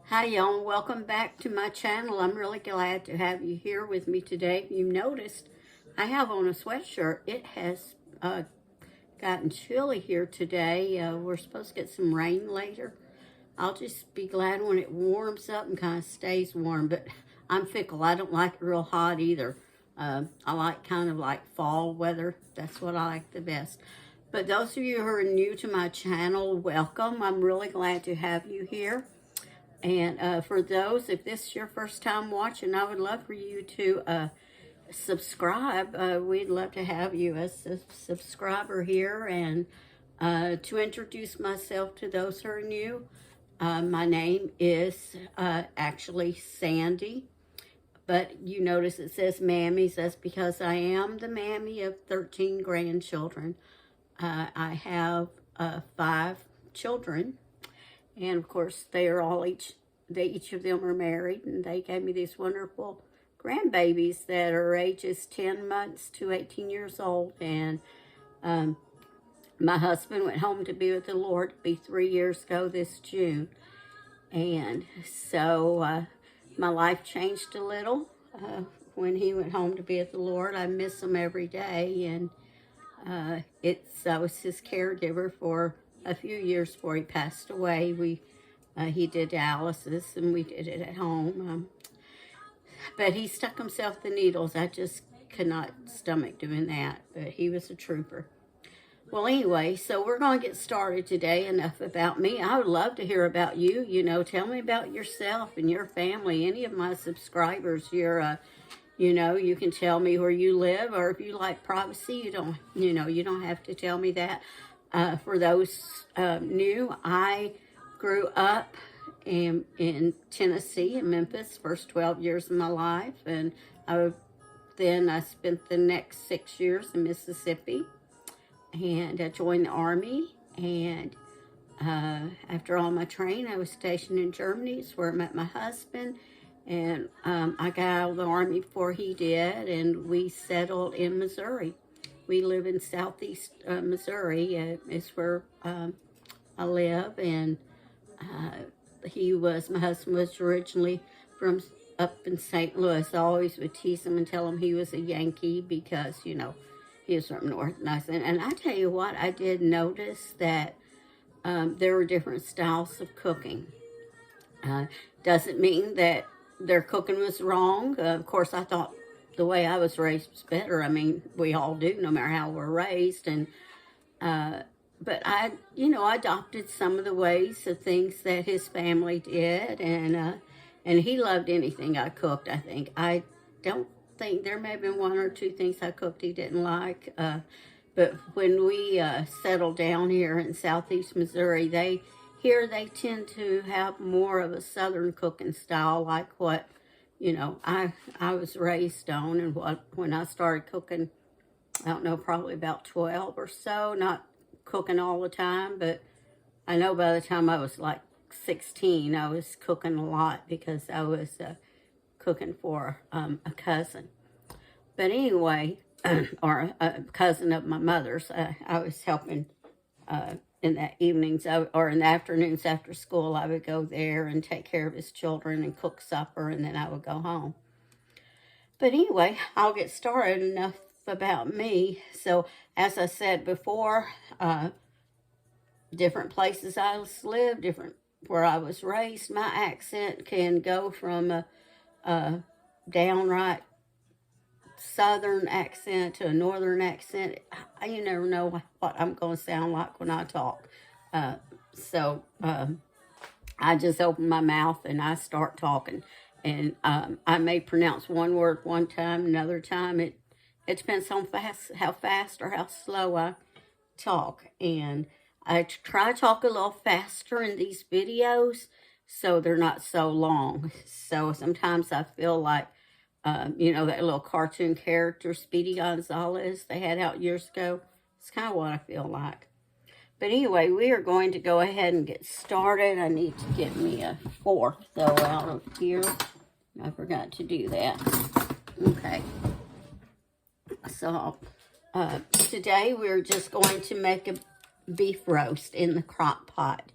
Hi y'all, welcome back to my channel. I'm really glad to have you here with me today. If you noticed, I have on a sweatshirt. It has gotten chilly here today. We're supposed to get some rain later. I'll just be glad when it warms up and kind of stays warm, but I'm fickle. I don't like it real hot either. I like kind of like fall weather. That's what I like the best. But those of you who are new to my channel, welcome. I'm really glad to have you here. And for those, if this is your first time watching, I would love for you to subscribe. We'd love to have you as a subscriber here. And to introduce myself to those who are new, my name is actually Sandy. But you notice it says Mammies. That's because I am the mammy of 13 grandchildren. I have 5 children. And of course, they are all each of them are married, and they gave me these wonderful grandbabies that are ages 10 months to 18 years old. And my husband went home to be with the Lord. It'll be 3 years ago this June. And so my life changed a little when he went home to be with the Lord. I miss him every day, and I was his caregiver for a few years before he passed away. He did dialysis, and we did it at home. But he stuck himself the needles. I just could not stomach doing that. But he was a trooper. Well, anyway, so we're going to get started today. Enough about me. I would love to hear about you. You know, tell me about yourself and your family. Any of my subscribers, you can tell me where you live, or if you like privacy, you don't have to tell me that. For those new, I grew up in Tennessee, in Memphis, first 12 years of my life, and then I spent the next 6 years in Mississippi, and I joined the Army, and after all my training, I was stationed in Germany. It's where I met my husband. And I got out of the Army before he did, and we settled in Missouri. We live in southeast Missouri. It's where I live, and my husband was originally from up in St. Louis. I always would tease him and tell him he was a Yankee because, he was from North. And I tell you what, I did notice that there were different styles of cooking. Doesn't mean that their cooking was wrong. Of course, I thought the way I was raised was better. I mean, we all do, no matter how we're raised. And but I adopted some of the ways of things that his family did, and he loved anything I cooked. I don't think there may have been 1 or 2 things I cooked he didn't like. But when we settled down here in southeast Missouri, they tend to have more of a southern cooking style, like what, I was raised on, and when I started cooking, I don't know, probably about 12 or so, not cooking all the time, but I know by the time I was like 16, I was cooking a lot because I was cooking for a cousin. But anyway, or a cousin of my mother's, I was helping in the evenings or in the afternoons after school. I would go there and take care of his children and cook supper, and then I would go home. But anyway, I'll get started. Enough about me. So as I said before, different places I lived, different where I was raised, my accent can go from a downright southern accent to a northern accent. You never know what I'm going to sound like when I talk. So I just open my mouth and I start talking. And I may pronounce one word one time, another time. It depends on how fast or how slow I talk. And I try to talk a little faster in these videos so they're not so long. So sometimes I feel like that little cartoon character, Speedy Gonzales, they had out years ago. It's kind of what I feel like. But anyway, we are going to go ahead and get started. I need to get me a fork, though, out of here. I forgot to do that. Okay. So, today we're just going to make a beef roast in the crock pot.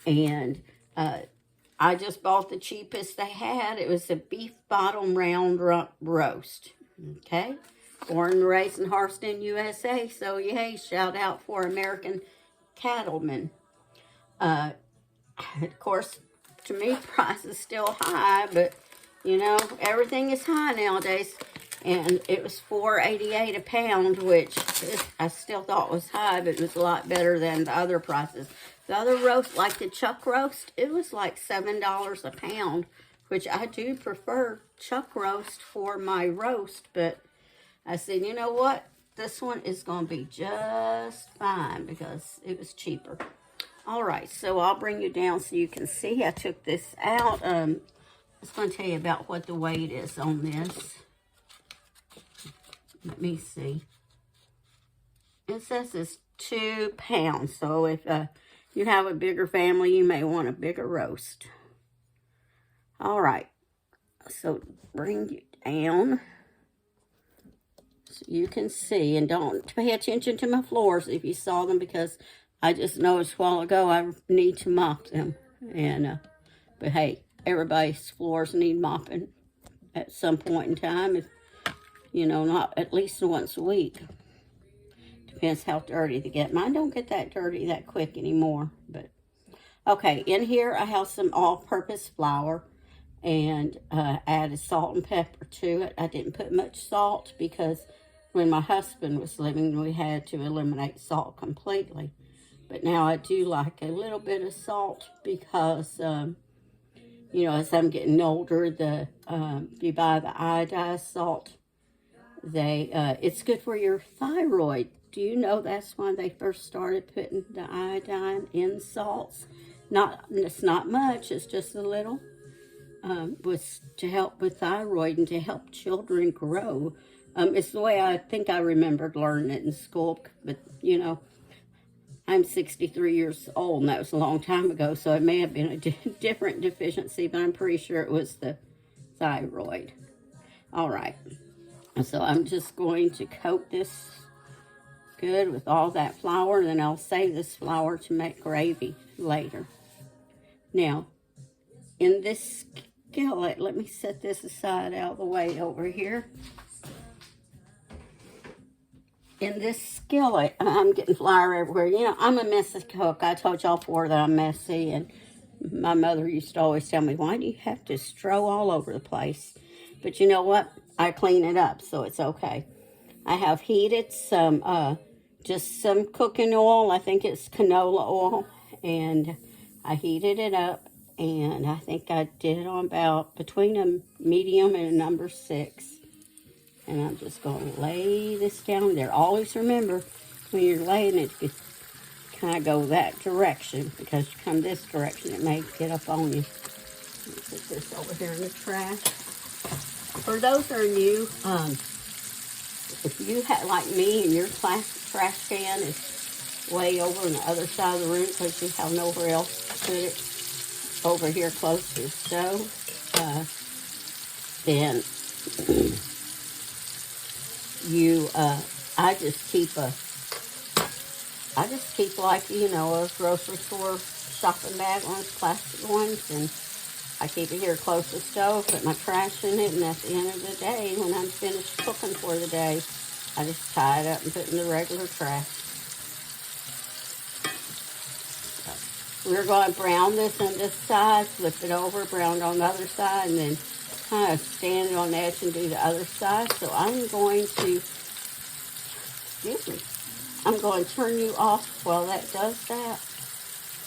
And I just bought the cheapest they had. It was a beef bottom round roast. Okay? Born and raised in Harston, USA. So, yay, shout out for American cattlemen. Of course, to me, price is still high, but, you know, everything is high nowadays. And it was $4.88 a pound, which I still thought was high, but it was a lot better than the other prices. The other roast, like the chuck roast, it was like $7 a pound, which I do prefer chuck roast for my roast. But I said, you know what? This one is going to be just fine because it was cheaper. All right, so I'll bring you down so you can see. I took this out. I was going to tell you about what the weight is on this. Let me see. It says it's 2 pounds. So if you have a bigger family, you may want a bigger roast. All right. So bring you down so you can see. And don't pay attention to my floors if you saw them, because I just noticed a while ago I need to mop them. And but hey, everybody's floors need mopping at some point in time. If you know, not at least once a week. Depends how dirty they get. Mine don't get that dirty that quick anymore. But okay, in here I have some all-purpose flour and added salt and pepper to it. I didn't put much salt because when my husband was living, we had to eliminate salt completely. But now I do like a little bit of salt because, you know, as I'm getting older, if you buy the iodized salt, it's good for your thyroid. Do you know that's why they first started putting the iodine in salts? It's not much, it's just a little. Was to help with thyroid and to help children grow. It's the way I think I remembered learning it in school, but you know, I'm 63 years old, and that was a long time ago, so it may have been a different deficiency, but I'm pretty sure it was the thyroid. All right. So I'm just going to coat this good with all that flour, and then I'll save this flour to make gravy later. Now, in this skillet, let me set this aside out of the way over here. In this skillet, I'm getting flour everywhere. You know, I'm a messy cook. I told y'all before that I'm messy, and my mother used to always tell me, why do you have to strew all over the place? But you know what? I clean it up, so it's okay. I have heated just some cooking oil. I think it's canola oil, and I heated it up, and I think I did it on about between a medium and a number 6. And I'm just going to lay this down there. Always remember, when you're laying it, you kind of go that direction, because you come this direction, it may get up on you. Let me put this over here in the trash. For those that are new, if you have, like me, and your trash can is way over on the other side of the room because you have nowhere else to put it, over here close to the stove, then I just keep like, you know, a grocery store shopping bag, one of those plastic ones, and I keep it here close to the stove, put my trash in it, and at the end of the day, when I'm finished cooking for the day, I just tie it up and put it in the regular trash. So we're going to brown this on this side, flip it over, brown on the other side, and then kind of stand it on the edge and do the other side. So I'm going to, I'm going to turn you off while that does that.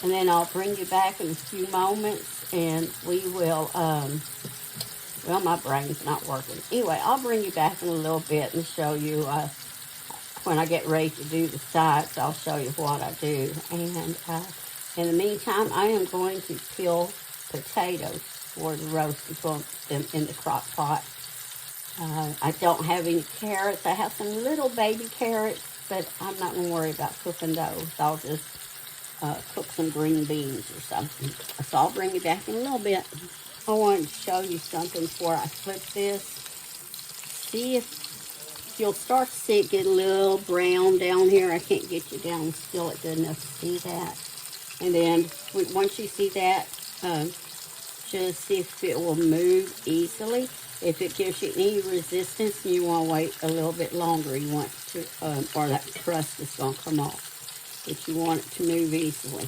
And then I'll bring you back in a few moments, and we will, well, my brain's not working. Anyway, I'll bring you back in a little bit and show you, when I get ready to do the sides, I'll show you what I do. And in the meantime, I am going to peel potatoes for the roast and put them in the crock pot. I don't have any carrots. I have some little baby carrots, but I'm not going to worry about cooking those. I'll just cook some green beans or something. So I'll bring you back in a little bit. I wanted to show you something before I flip this. See if you'll start to see it get a little brown down here. I can't get you down still it good enough to see that. And then once you see that, to see if it will move easily. If it gives you any resistance and you want to wait a little bit longer, you want to, or that crust is going to come off. But you want it to move easily.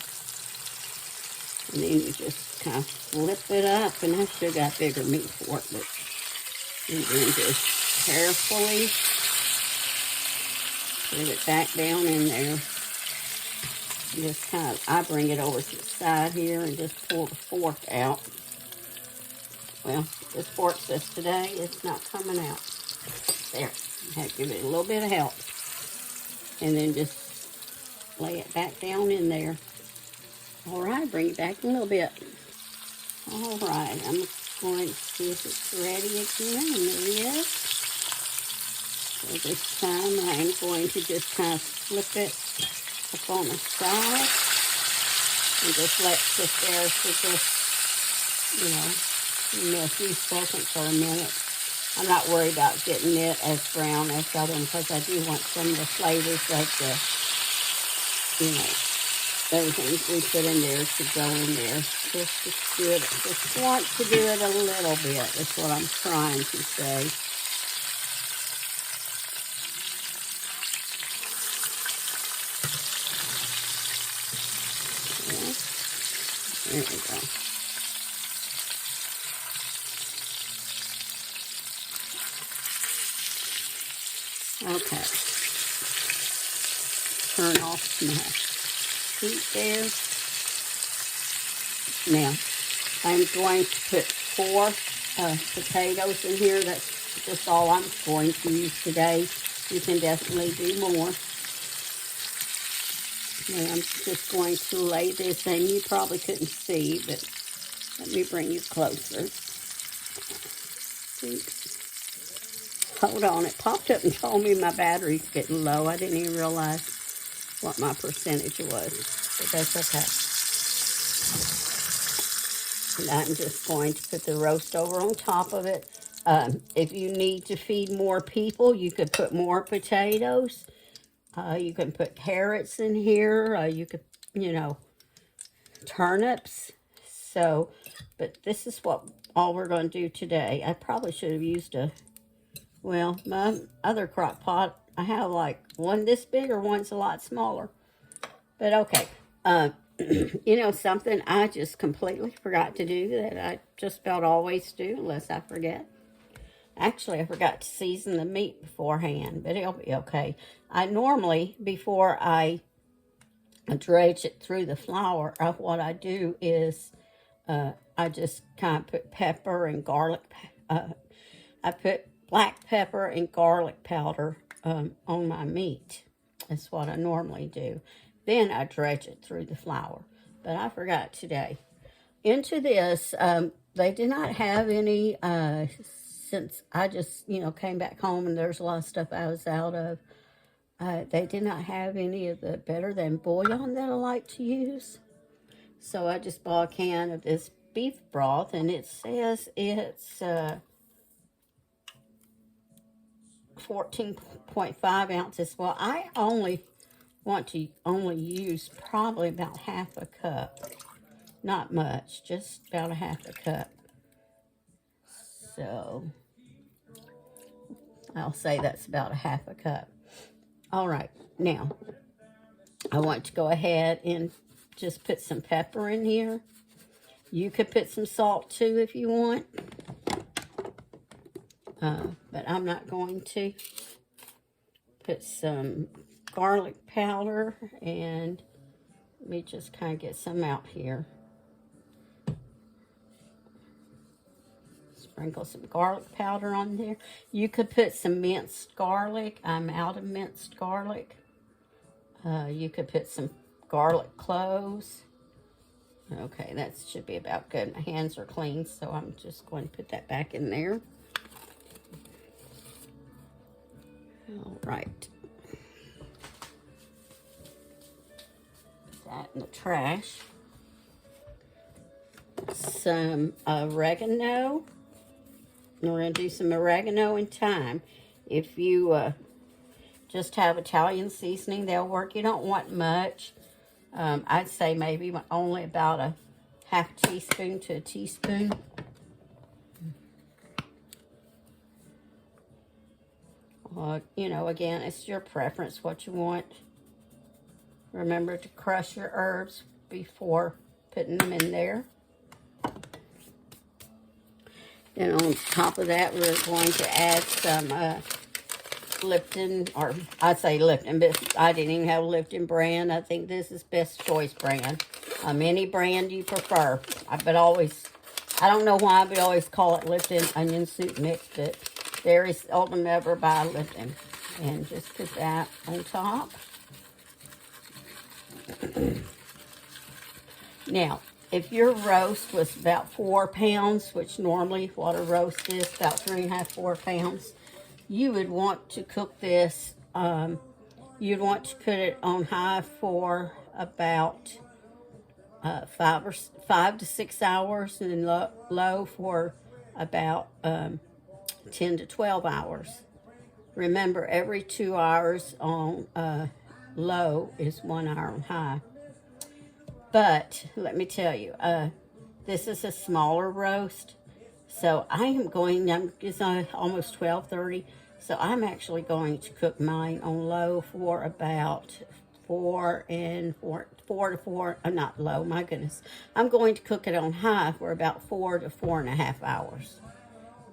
And then you just kind of flip it up, and I should have got bigger meat for it, but and then just carefully put it back down in there. Just kind of, I bring it over to the side here and just pull the fork out. Well, this fork says today it's not coming out. There, I have to give it a little bit of help. And then just lay it back down in there. All right, bring it back a little bit. All right, I'm going to see if it's ready again, and there it is. So this time I'm going to just kind of flip it up on the side and just let it sit there for just, a few seconds or a minute. I'm not worried about getting it as brown as the other one because I do want some of the flavors of everything we put in there to go in there. Just do it. Just want to do it a little bit. That's what I'm trying to say. There we go. Okay. Turn off my heat there. Now, I'm going to put 4 potatoes in here. That's just all I'm going to use today. You can definitely do more. And I'm just going to lay this in. You probably couldn't see, but let me bring you closer. Oops. Hold on, it popped up and told me my battery's getting low. I didn't even realize what my percentage was, but that's okay. And I'm just going to put the roast over on top of it. If you need to feed more people, you could put more potatoes. You can put carrots in here. You could, turnips. So, but this is all we're going to do today. I probably should have used my other crock pot. I have like one this big or one's a lot smaller. But okay. Something I just completely forgot to do that I just about always do unless I forget. Actually, I forgot to season the meat beforehand, but it'll be okay. I normally, before I dredge it through the flour, what I do is I just kind of put pepper and garlic. I put black pepper and garlic powder on my meat. That's what I normally do. Then I dredge it through the flour, but I forgot today. Into this, they did not have any... since I just, came back home and there's a lot of stuff I was out of, they did not have any of the Better Than bouillon that I like to use. So I just bought a can of this beef broth, and it says it's 14.5 ounces. Well, I want to use probably about half a cup. Not much, just about a half a cup. So, I'll say that's about a half a cup. All right, now, I want to go ahead and just put some pepper in here. You could put some salt too if you want. But I'm not going to. Put some garlic powder, and let me just kind of get some out here. Sprinkle some garlic powder on there. You could put some minced garlic. I'm out of minced garlic. You could put some garlic cloves. Okay, that should be about good. My hands are clean, so I'm just going to put that back in there. All right. Put that in the trash. Some oregano. We're going to do some oregano and thyme. If you just have Italian seasoning, they'll work. You don't want much. I'd say maybe only about a half teaspoon to a teaspoon. You know, again, it's your preference what you want. Remember to crush your herbs before putting them in there. Then on top of that, we're going to add some Lipton, or I say Lipton, but I didn't even have a Lipton brand. I think this is Best Choice brand. Any brand you prefer. But always, I don't know why, but always call it Lipton Onion Soup Mix, but very seldom ever buy Lipton. And just put that on top. Now, if your roast was about 4 pounds, which normally what a roast is, about 3.5, 4 pounds, you would want to cook this, you'd want to put it on high for about 5 to 6 hours, and low for about 10 to 12 hours. Remember, every 2 hours on low is 1 hour on high. But let me tell you, this is a smaller roast, so it's almost 12:30, so I'm actually going to cook mine on low for about 4 to 4, not low, my goodness. I'm going to cook it on high for about 4 to 4.5 hours.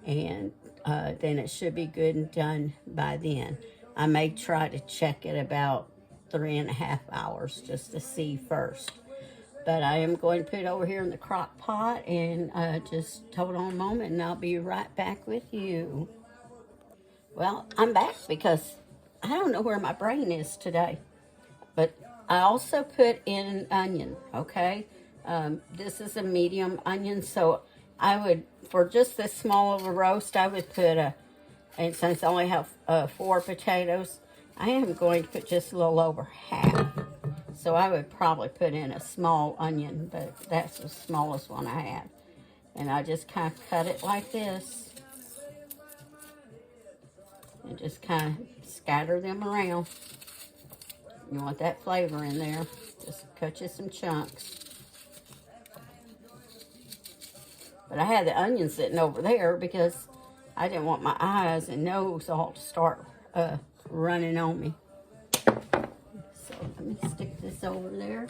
And then it should be good and done by then. I may try to check it about 3.5 hours just to see first. But I am going to put it over here in the crock pot, and just hold on a moment and I'll be right back with you. Well, I'm back because I don't know where my brain is today. But I also put in an onion, okay? This is a medium onion, so I would, for just this small of a roast, I would put and since I only have 4 potatoes, I am going to put just a little over half. So I would probably put in a small onion, but that's the smallest one I have. And I just kind of cut it like this. And just kind of scatter them around. You want that flavor in there. Just cut you some chunks. But I had the onion sitting over there because I didn't want my eyes and nose all to start running on me. So let me stick this over there.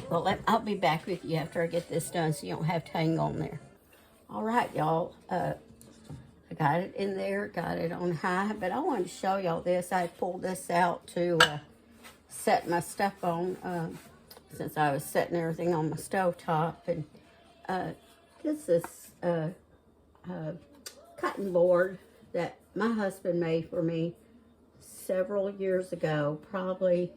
Well, I'll be back with you after I get this done so you don't have to hang on there. All right, y'all. I got it in there, got it on high, but I wanted to show y'all this. I pulled this out to set my stuff on since I was setting everything on my stovetop. And this is a cutting board that my husband made for me several years ago. Probably,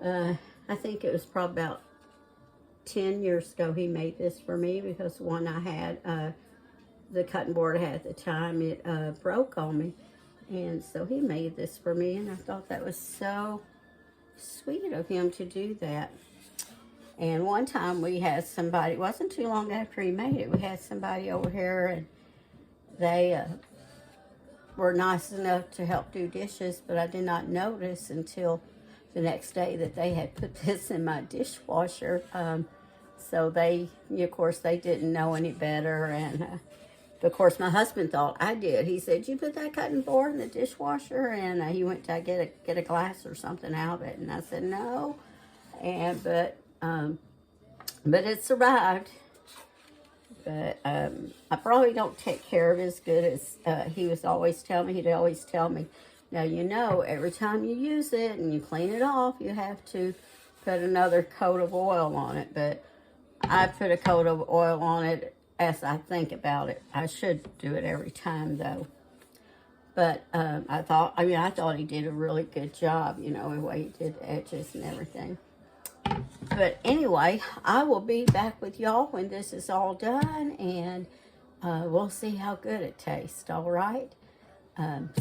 I think it was probably about 10 years ago he made this for me, because the one I had, the cutting board I had at the time, it broke on me. And so he made this for me, and I thought that was so sweet of him to do that. And one time we had somebody, it wasn't too long after he made it, we had somebody over here, and they were nice enough to help do dishes, but I did not notice until the next day that they had put this in my dishwasher. So they, of course, they didn't know any better, and of course, my husband thought I did. He said, "You put that cutting board in the dishwasher?" And he went to get a glass or something out of it. And I said, "No." And but it survived. But I probably don't take care of it as good as he was always telling me. He'd always tell me, "Now, you know, every time you use it and you clean it off, you have to put another coat of oil on it." But I put a coat of oil on it as I think about it. I should do it every time, though. But I thought he did a really good job, you know, the way he did the edges and everything. But anyway, I will be back with y'all when this is all done, and we'll see how good it tastes, all right?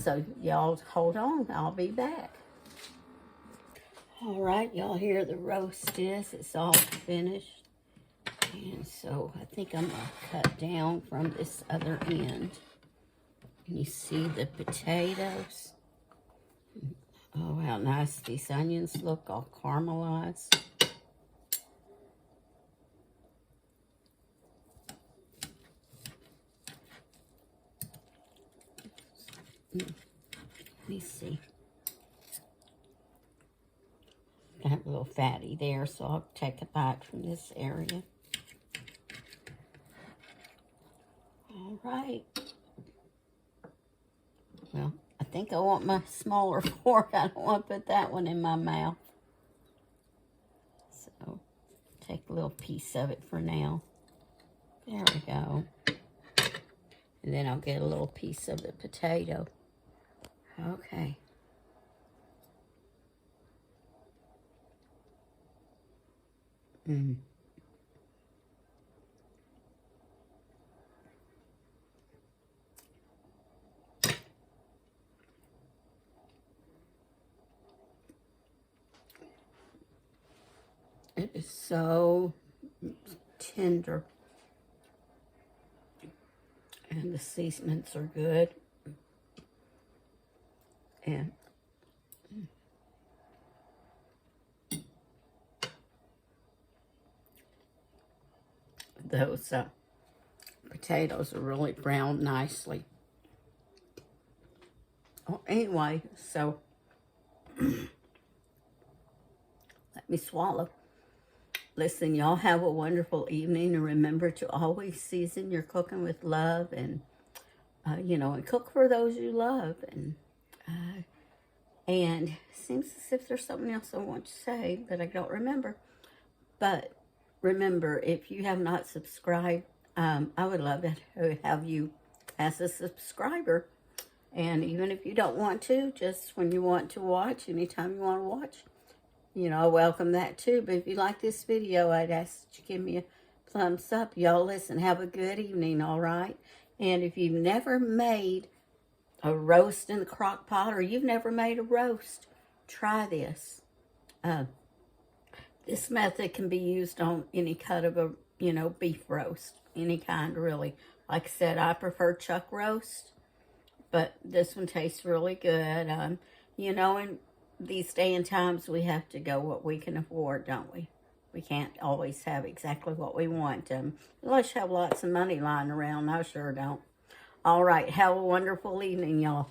So y'all hold on, I'll be back. All right, y'all, here the roast is. It's all finished. And so I think I'm going to cut down from this other end. And you see the potatoes. Oh, how nice these onions look, all caramelized. Let me see. Got a little fatty there, so I'll take a bite from this area. All right. Well, I think I want my smaller fork. I don't want to put that one in my mouth. So, take a little piece of it for now. There we go. And then I'll get a little piece of the potato. Okay. It is so tender. And the seasonings are good. And those potatoes are really browned nicely. Oh, anyway, so let me swallow. Listen, y'all have a wonderful evening, and remember to always season your cooking with love, and and cook for those you love. And it seems as if there's something else I want to say, but I don't remember. But remember, if you have not subscribed, I would love to have you as a subscriber. And even if you don't want to, just when you want to watch, anytime you want to watch, I welcome that too. But if you like this video, I'd ask that you give me a thumbs up. Y'all listen, have a good evening, all right? And if you've never made a roast in the crock pot, or you've never made a roast, try this. This method can be used on any cut of a, beef roast, any kind really. Like I said, I prefer chuck roast, but this one tastes really good. In these day and times, we have to go what we can afford, don't we? We can't always have exactly what we want, unless you have lots of money lying around. I sure don't. All right, have a wonderful evening, y'all.